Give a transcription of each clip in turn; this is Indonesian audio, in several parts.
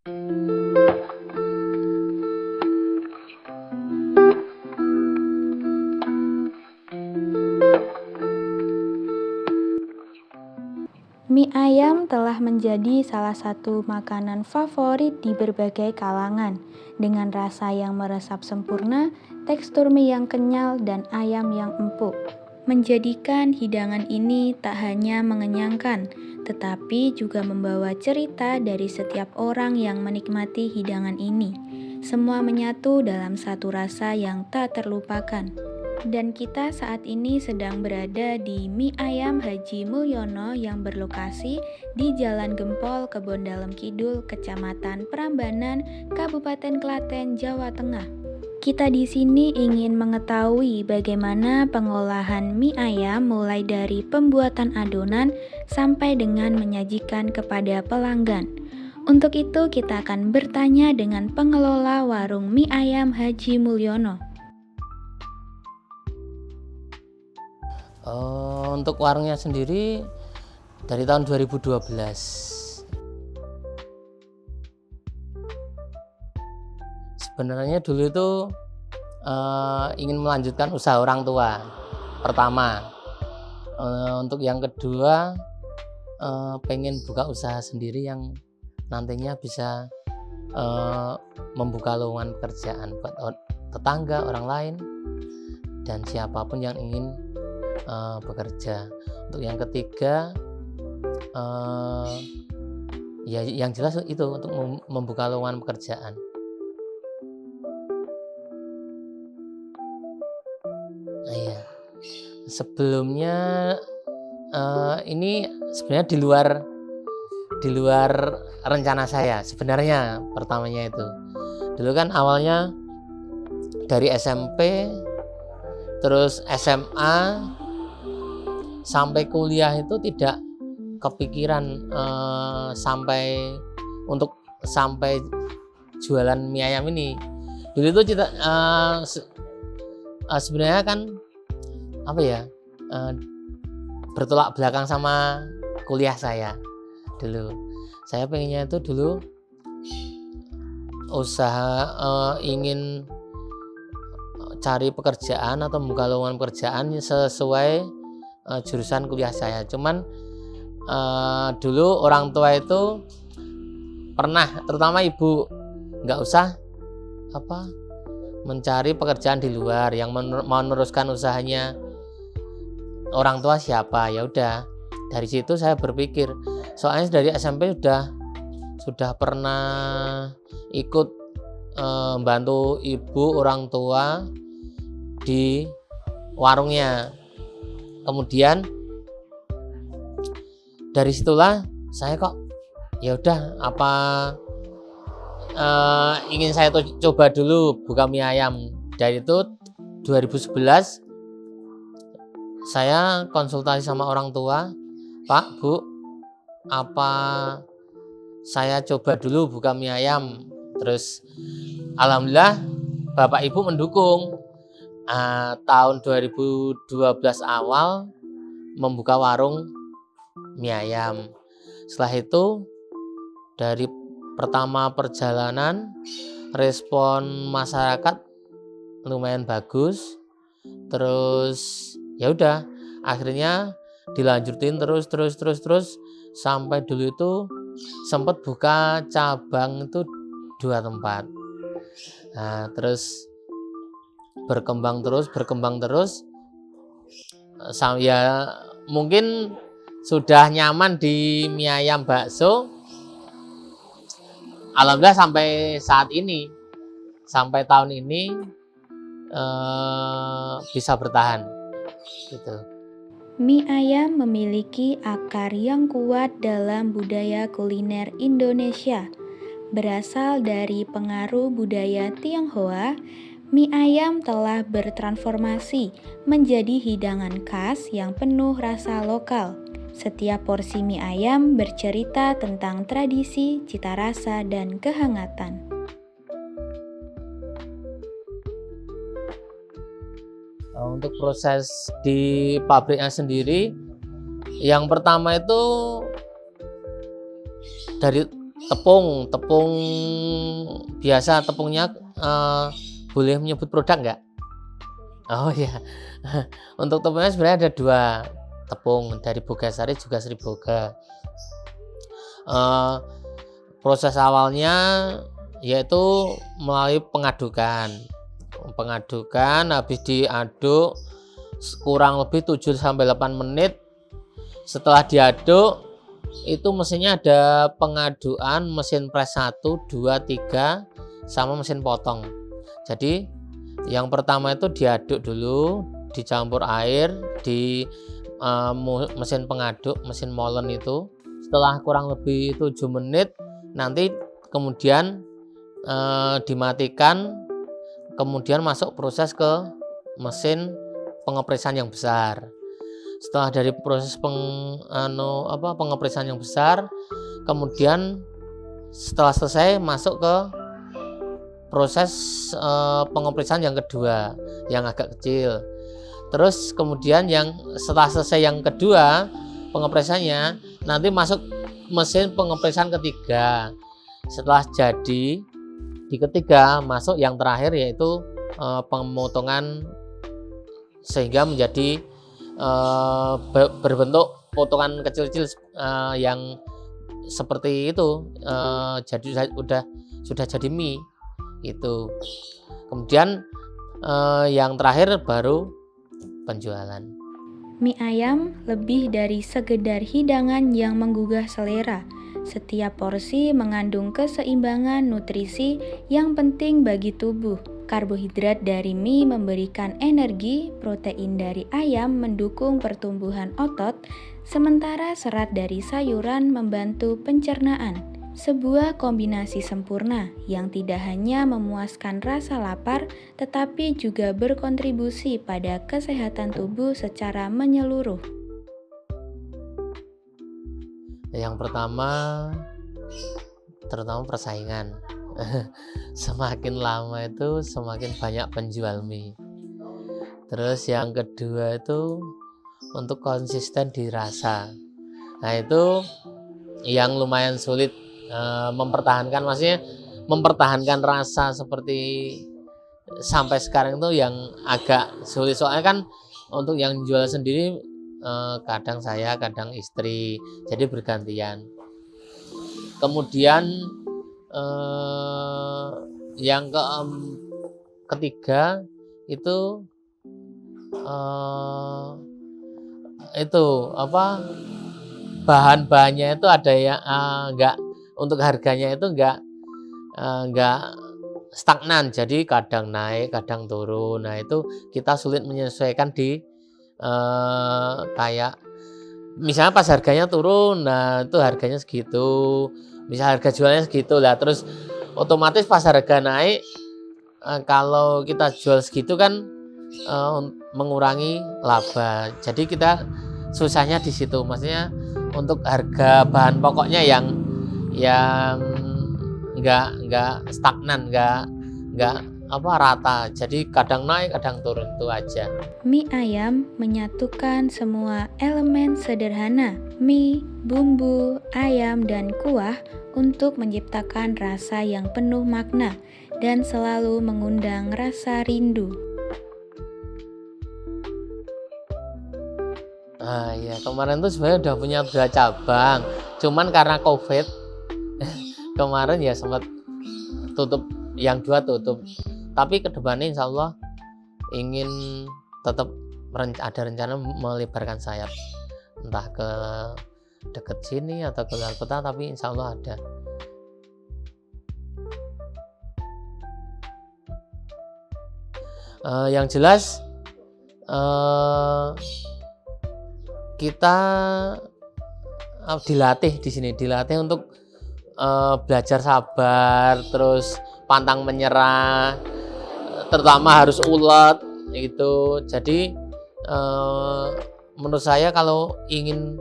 Mie ayam telah menjadi salah satu makanan favorit di berbagai kalangan, dengan rasa yang meresap sempurna, tekstur mie yang kenyal, dan ayam yang empuk. Menjadikan hidangan ini tak hanya mengenyangkan, tetapi juga membawa cerita dari setiap orang yang menikmati hidangan ini. Semua menyatu dalam satu rasa yang tak terlupakan. Dan kita saat ini sedang berada di Mie Ayam Haji Mulyono yang berlokasi di Jalan Gempol, Kebondalem Kidul, Kecamatan Prambanan, Kabupaten Klaten, Jawa Tengah. Kita di sini ingin mengetahui bagaimana pengolahan mie ayam mulai dari pembuatan adonan sampai dengan menyajikan kepada pelanggan. Untuk itu kita akan bertanya dengan pengelola warung Mie Ayam Haji Mulyono. Untuk warungnya sendiri dari tahun 2012. Sebenarnya dulu itu ingin melanjutkan usaha orang tua pertama. Untuk yang kedua pengen buka usaha sendiri yang nantinya bisa membuka lowongan pekerjaan buat tetangga, orang lain, dan siapapun yang ingin bekerja. Untuk yang ketiga ya yang jelas itu untuk membuka lowongan pekerjaan. Iya. Sebelumnya ini sebenarnya di luar rencana saya sebenarnya. Pertamanya itu dulu kan awalnya dari SMP terus SMA sampai kuliah itu tidak kepikiran sampai jualan mie ayam ini. Dulu itu sebenarnya kan bertolak belakang sama kuliah saya. Dulu saya pengennya itu dulu usaha ingin cari pekerjaan atau membuka lowongan pekerjaan sesuai jurusan kuliah saya. Cuman dulu orang tua itu pernah, terutama ibu, nggak usah mencari pekerjaan di luar, yang meneruskan usahanya orang tua siapa. Ya udah, dari situ saya berpikir, soalnya dari SMP sudah pernah ikut bantu ibu orang tua di warungnya. Kemudian dari situlah saya kok ya udah ingin saya coba dulu buka mie ayam. Dari itu 2011 saya konsultasi sama orang tua, Pak, Bu, apa saya coba dulu buka mie ayam. Terus alhamdulillah Bapak Ibu mendukung. Tahun 2012 awal membuka warung mie ayam. Setelah itu dari pertama perjalanan respon masyarakat lumayan bagus. Terus ya udah, akhirnya dilanjutin terus sampai dulu itu sempat buka cabang itu 2 tempat. Terus berkembang terus ya mungkin sudah nyaman di mie ayam bakso. Alhamdulillah sampai saat ini, sampai tahun ini bisa bertahan gitu. Mie ayam memiliki akar yang kuat dalam budaya kuliner Indonesia. Berasal dari pengaruh budaya Tionghoa, mie ayam telah bertransformasi menjadi hidangan khas yang penuh rasa lokal. Setiap porsi mie ayam bercerita tentang tradisi, cita rasa, dan kehangatan. Untuk proses di pabriknya sendiri, yang pertama itu dari tepung biasa, tepungnya boleh menyebut produk nggak? Oh ya, untuk tepungnya sebenarnya ada 2 tepung, dari Bogasari juga Sri Boga. Proses awalnya yaitu melalui pengadukan, habis diaduk kurang lebih 7-8 menit. Setelah diaduk itu mesinnya ada pengaduan mesin pres 1, 2, 3 sama mesin potong. Jadi yang pertama itu diaduk dulu, dicampur air di mesin pengaduk, mesin molen itu. Setelah kurang lebih 7 menit nanti kemudian dimatikan, kemudian masuk proses ke mesin pengepresan yang besar. Setelah dari proses pengepresan yang besar, kemudian setelah selesai masuk ke proses pengepresan yang kedua yang agak kecil. Terus kemudian yang setelah selesai yang kedua pengepresannya, nanti masuk mesin pengepresan ketiga. Setelah jadi di ketiga masuk yang terakhir, yaitu pemotongan sehingga menjadi berbentuk potongan kecil-kecil yang seperti itu, jadi sudah jadi mie itu. Kemudian yang terakhir baru penjualan. Mie ayam lebih dari sekedar hidangan yang menggugah selera. Setiap porsi mengandung keseimbangan nutrisi yang penting bagi tubuh. Karbohidrat dari mie memberikan energi, protein dari ayam mendukung pertumbuhan otot, sementara serat dari sayuran membantu pencernaan. Sebuah kombinasi sempurna yang tidak hanya memuaskan rasa lapar, tetapi juga berkontribusi pada kesehatan tubuh secara menyeluruh. Yang pertama, terutama persaingan. Semakin lama itu semakin banyak penjual mie. Terus yang kedua itu untuk konsisten di rasa. Nah itu yang lumayan sulit, mempertahankan, maksudnya mempertahankan rasa seperti sampai sekarang itu yang agak sulit. Soalnya kan untuk yang jual sendiri kadang saya, kadang istri, jadi bergantian. Kemudian yang ketiga itu bahan-bahannya itu ada yang enggak, untuk harganya itu enggak stagnan, jadi kadang naik kadang turun. Nah itu kita sulit menyesuaikan di kayak misalnya pas harganya turun, nah itu harganya segitu, misal harga jualnya segitu lah, terus otomatis pas harga naik, kalau kita jual segitu kan mengurangi laba. Jadi kita susahnya di situ, maksudnya untuk harga bahan pokoknya yang nggak stagnan, nggak rata. Jadi kadang naik kadang turun, itu aja. Mie ayam menyatukan semua elemen sederhana mie, bumbu, ayam, dan kuah untuk menciptakan rasa yang penuh makna dan selalu mengundang rasa rindu. Ya kemarin tuh sebenarnya udah punya 2 cabang, cuman karena COVID kemarin ya sempat tutup, yang 2 tutup. Tapi kedepannya insya Allah ingin tetap ada rencana melebarkan sayap, entah ke deket sini atau ke luar kota, tapi insya Allah ada. Yang jelas kita dilatih di sini, dilatih untuk belajar sabar, terus pantang menyerah, terutama harus ulet gitu. Jadi menurut saya kalau ingin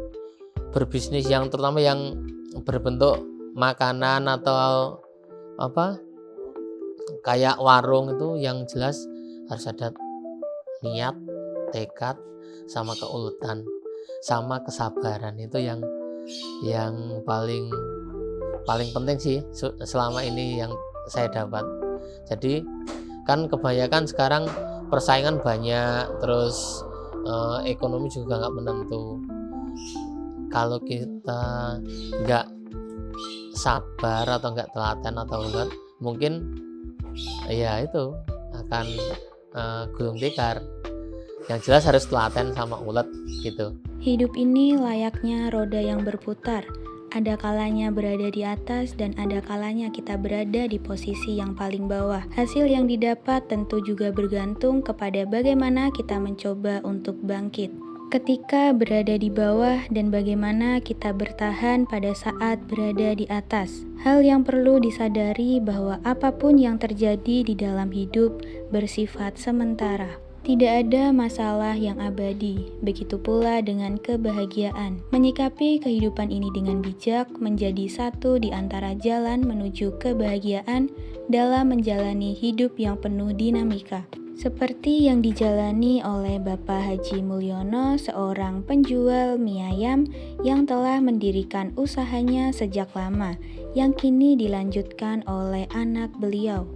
berbisnis yang terutama yang berbentuk makanan atau kayak warung, itu yang jelas harus ada niat, tekad, sama keuletan, sama kesabaran. Itu yang paling paling penting sih selama ini yang saya dapat. Jadi kan kebanyakan sekarang persaingan banyak, terus ekonomi juga nggak menentu. Kalau kita nggak sabar atau nggak telaten atau ulet, mungkin ya itu akan gulung tikar. Yang jelas harus telaten sama ulet gitu. Hidup ini layaknya roda yang berputar. Ada kalanya berada di atas dan ada kalanya kita berada di posisi yang paling bawah. Hasil yang didapat tentu juga bergantung kepada bagaimana kita mencoba untuk bangkit ketika berada di bawah dan bagaimana kita bertahan pada saat berada di atas. Hal yang perlu disadari bahwa apapun yang terjadi di dalam hidup bersifat sementara. Tidak ada masalah yang abadi, begitu pula dengan kebahagiaan. Menyikapi kehidupan ini dengan bijak menjadi satu di antara jalan menuju kebahagiaan dalam menjalani hidup yang penuh dinamika. Seperti yang dijalani oleh Bapak Haji Mulyono, seorang penjual mie ayam yang telah mendirikan usahanya sejak lama, yang kini dilanjutkan oleh anak beliau.